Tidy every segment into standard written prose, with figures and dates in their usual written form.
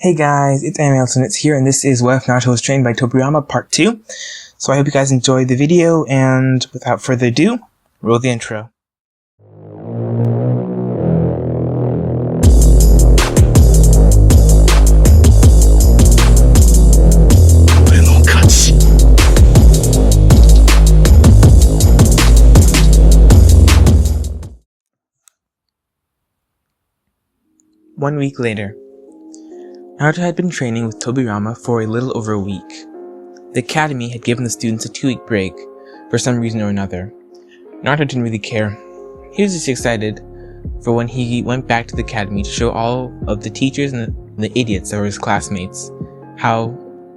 Hey guys, it's It's here, and this is What If Naruto Was Trained by Tobirama Part 2. So I hope you guys enjoyed the video, and without further ado, roll the intro. One week later. Naruto had been training with Tobirama for a little over a week. The academy had given the students a 2-week break, for some reason or another. Naruto didn't really care. He was just excited for when he went back to the academy to show all of the teachers and the idiots that were his classmates how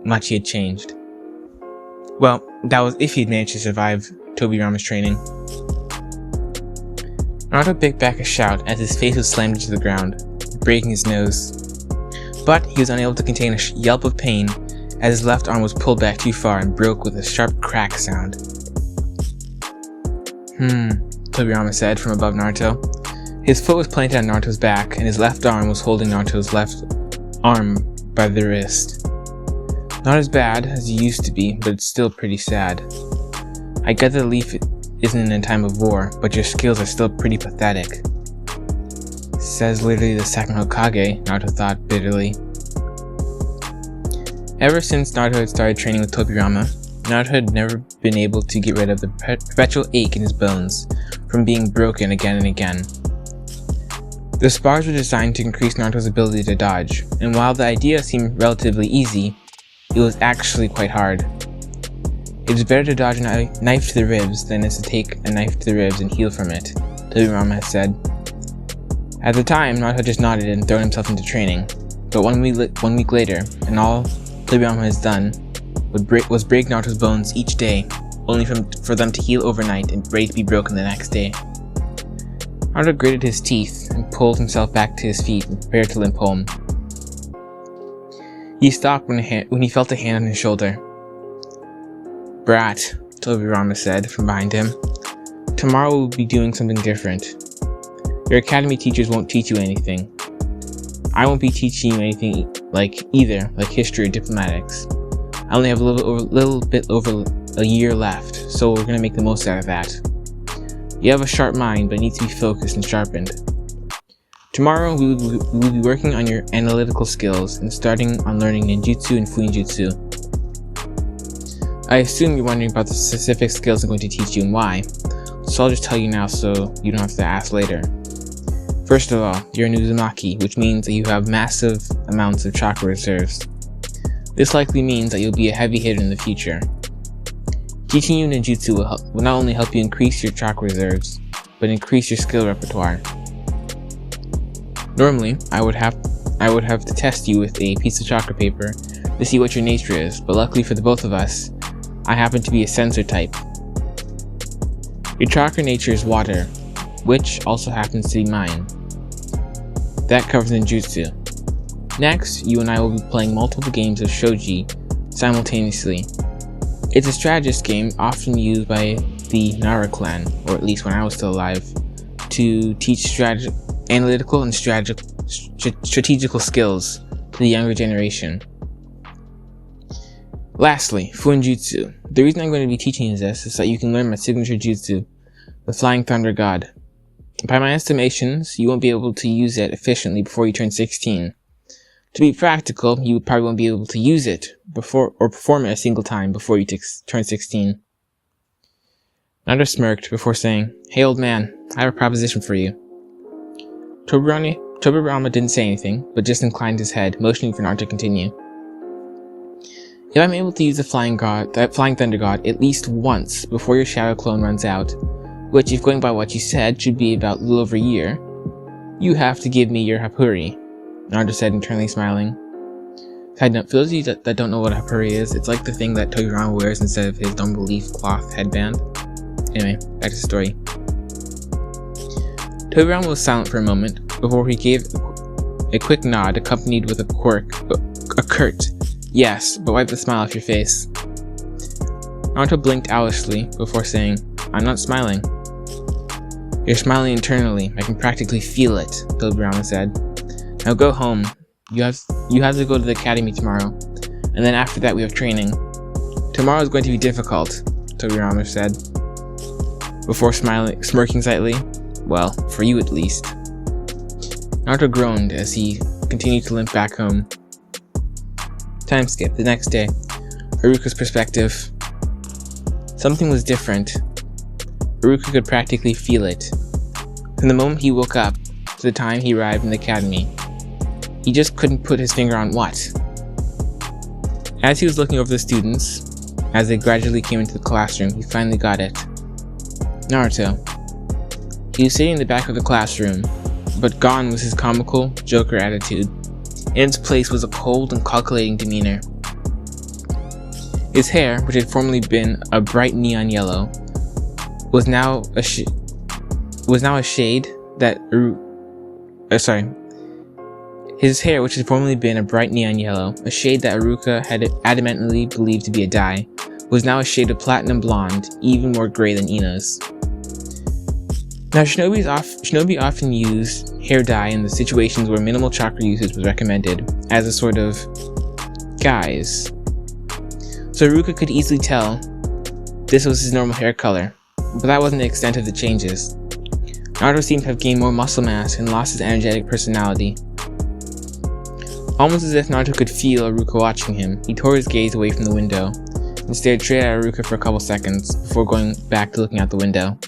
much he had changed. Well, that was if he had managed to survive Tobirama's training. Naruto picked back a shout as his face was slammed into the ground, breaking his nose. But he was unable to contain a yelp of pain as his left arm was pulled back too far and broke with a sharp crack sound. Tobirama said from above Naruto. His foot was planted on Naruto's back, and his left arm was holding Naruto's left arm by the wrist. Not as bad as he used to be, but it's still pretty sad. I get that the leaf isn't in a time of war, but your skills are still pretty pathetic. Says literally the second Hokage, Naruto thought bitterly. Ever since Naruto had started training with Tobirama, Naruto had never been able to get rid of the perpetual ache in his bones from being broken again and again. The spars were designed to increase Naruto's ability to dodge, and while the idea seemed relatively easy, it was actually quite hard. It is better to dodge a knife to the ribs than it is to take a knife to the ribs and heal from it, Tobirama had said. At the time, Naruto had just nodded and thrown himself into training, but one week later, and all Tobirama has done was break Naruto's bones each day, only for them to heal overnight and ready to be broken the next day. Naruto gritted his teeth and pulled himself back to his feet and prepared to limp home. He stopped when he felt a hand on his shoulder. "Brat," Tobirama said from behind him. "Tomorrow we'll be doing something different. Your academy teachers won't teach you anything. I won't be teaching you anything either, like history or diplomatics. I only have a little bit over a year left, so we're going to make the most out of that. You have a sharp mind, but it needs to be focused and sharpened. Tomorrow we will be working on your analytical skills and starting on learning ninjutsu and fuinjutsu. I assume you're wondering about the specific skills I'm going to teach you and why, so I'll just tell you now so you don't have to ask later. First of all, you're an Uzumaki, which means that you have massive amounts of chakra reserves. This likely means that you'll be a heavy hitter in the future. Teaching you ninjutsu will not only help you increase your chakra reserves, but increase your skill repertoire. Normally, I would have to test you with a piece of chakra paper to see what your nature is, but luckily for the both of us, I happen to be a sensor type. Your chakra nature is water, which also happens to be mine. That covers ninjutsu. Next, you and I will be playing multiple games of shogi simultaneously. It's a strategist game often used by the Nara clan, or at least when I was still alive, to teach analytical and strategical skills to the younger generation. Lastly, fuinjutsu. The reason I'm going to be teaching you this is that you can learn my signature jutsu, the Flying Thunder God. By my estimations, you won't be able to use it efficiently before you turn 16. To be practical, you probably won't be able to use it before or perform it a single time before you turn 16. Naruto smirked before saying, "Hey old man, I have a proposition for you." Tobirama didn't say anything, but just inclined his head, motioning for Naruto to continue. "If I'm able to use the Flying Thunder God at least once before your shadow clone runs out, which, if going by what you said, should be about a little over a year, you have to give me your hapuri," Naruto said, internally smiling. Side note, for those of you that don't know what a hapuri is, it's like the ththing that Tobirama wears instead of his normal leaf cloth headband. Anyway, back to the story. Tobirama was silent for a moment before he gave a quick nod accompanied with a curt, "Yes, but wipe the smile off your face." Naruto blinked owlishly before saying, "I'm not smiling." "You're smiling internally. I can practically feel it," Tobirama said. "Now go home. You have to go to the academy tomorrow, and then after that we have training. Tomorrow is going to be difficult, Tobirama said, before smirking slightly. Well, for you at least. Naruto groaned as he continued to limp back home. Time skip. The next day. Haruka's perspective. Something was different. Haruka could practically feel it. From the moment he woke up to the time he arrived in the academy, he just couldn't put his finger on what. As he was looking over the students, as they gradually came into the classroom, he finally got it. Naruto. He was sitting in the back of the classroom, but gone was his comical, joker attitude. In its place was a cold and calculating demeanor. His hair, which had formerly been a bright neon yellow, was now a shade that His hair, which had formerly been a bright neon yellow, a shade that Haruka had adamantly believed to be a dye, was now a shade of platinum blonde, even more gray than Ina's. Now, shinobi often used hair dye in the situations where minimal chakra usage was recommended, as a sort of guise. So Haruka could easily tell this was his normal hair color, but that wasn't the extent of the changes. Naruto seemed to have gained more muscle mass and lost his energetic personality. Almost as if Naruto could feel Haruka watching him, he tore his gaze away from the window and stared straight at Haruka for a couple seconds before going back to looking out the window.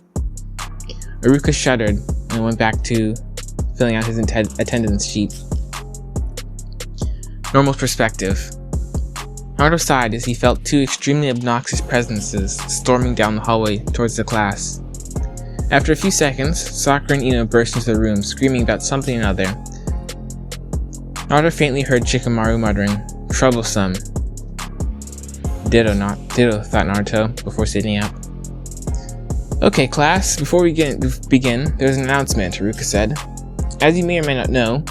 Haruka shuddered and went back to filling out his attendance sheet. Normal perspective. Naruto sighed as he felt two extremely obnoxious presences storming down the hallway towards the class. After a few seconds, Sakura and Ino burst into the room, screaming about something or another. Naruto faintly heard Shikamaru muttering, "Troublesome." Ditto, thought Naruto, before sitting up. "Okay, class, before we begin, there's an announcement," Haruka said. "As you may or may not know,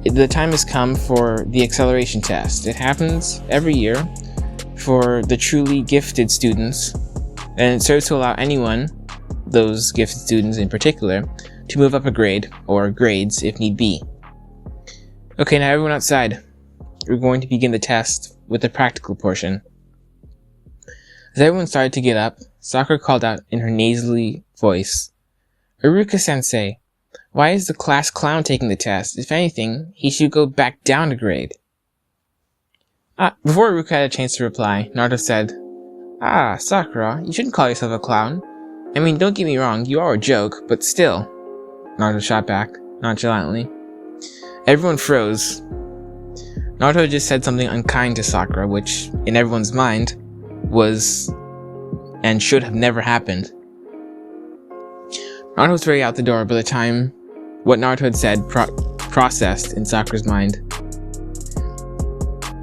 the time has come for the acceleration test. It happens every year for the truly gifted students, and it serves to allow anyone, those gifted students in particular, to move up a grade, or grades if need be. Okay, now everyone outside. We're going to begin the test with the practical portion." As everyone started to get up, Sakura called out in her nasally voice, "Haruka-sensei, why is the class clown taking the test? If anything, he should go back down a grade." Before Haruka had a chance to reply, Naruto said, "Sakura, you shouldn't call yourself a clown. I mean, don't get me wrong, you are a joke, but still." Naruto shot back, nonchalantly. Everyone froze. Naruto had just said something unkind to Sakura, which, in everyone's mind, was and should have never happened. Naruto was already out the door by the time what Naruto had said processed in Sakura's mind.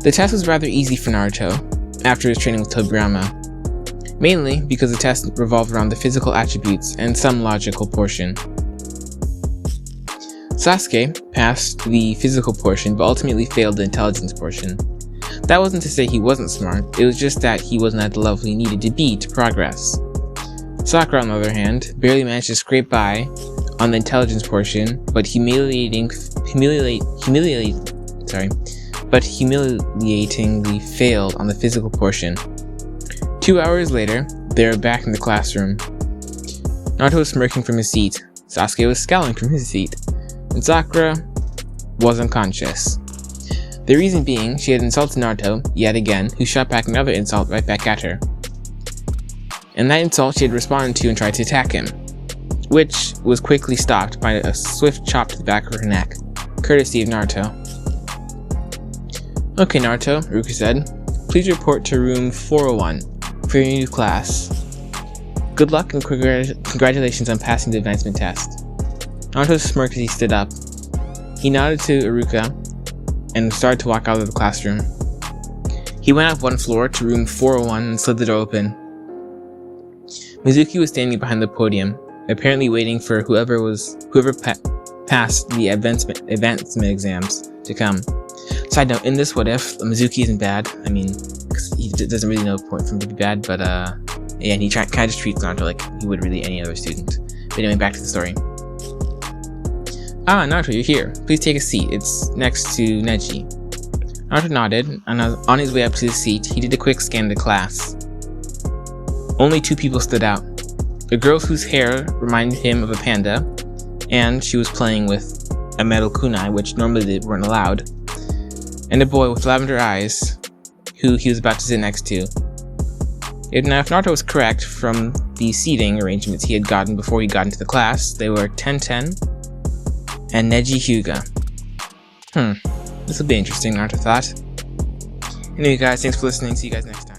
The test was rather easy for Naruto, after his training with Tobirama, mainly because the test revolved around the physical attributes and some logical portion. Sasuke passed the physical portion, but ultimately failed the intelligence portion. That wasn't to say he wasn't smart, it was just that he wasn't at the level he needed to be to progress. Sakura, on the other hand, barely managed to scrape by on the intelligence portion, but humiliatingly failed on the physical portion. 2 hours later, they were back in the classroom. Naruto was smirking from his seat, Sasuke was scowling from his seat, and Sakura was unconscious. The reason being, she had insulted Naruto, yet again, who shot back another insult right back at her. And that insult she had responded to and tried to attack him, which was quickly stopped by a swift chop to the back of her neck, courtesy of Naruto. "Okay, Naruto," Haruka said, "please report to room 401 for your new class. Good luck and congratulations on passing the advancement test." Naruto smirked as he stood up. He nodded to Haruka and started to walk out of the classroom. He went up one floor to room 401 and slid the door open. Mizuki was standing behind the podium, apparently waiting for whoever passed the advancement exams to come. Side note, in this what if, Mizuki isn't bad. I mean, cause he doesn't really know a point for him to be bad, but yeah, he kind of just treats Naruto like he would really any other student. But anyway, back to the story. Ah, Naruto, you're here. Please take a seat. It's next to Neji. Naruto nodded, and on his way up to his seat, he did a quick scan of the class. Only 2 people stood out. A girl whose hair reminded him of a panda, and she was playing with a metal kunai, which normally they weren't allowed, and a boy with lavender eyes, who he was about to sit next to. Now, if Naruto was correct from the seating arrangements he had gotten before he got into the class, they were Tenten and Neji Hyuga. This will be interesting, Naruto thought. Anyway guys, thanks for listening. See you guys next time.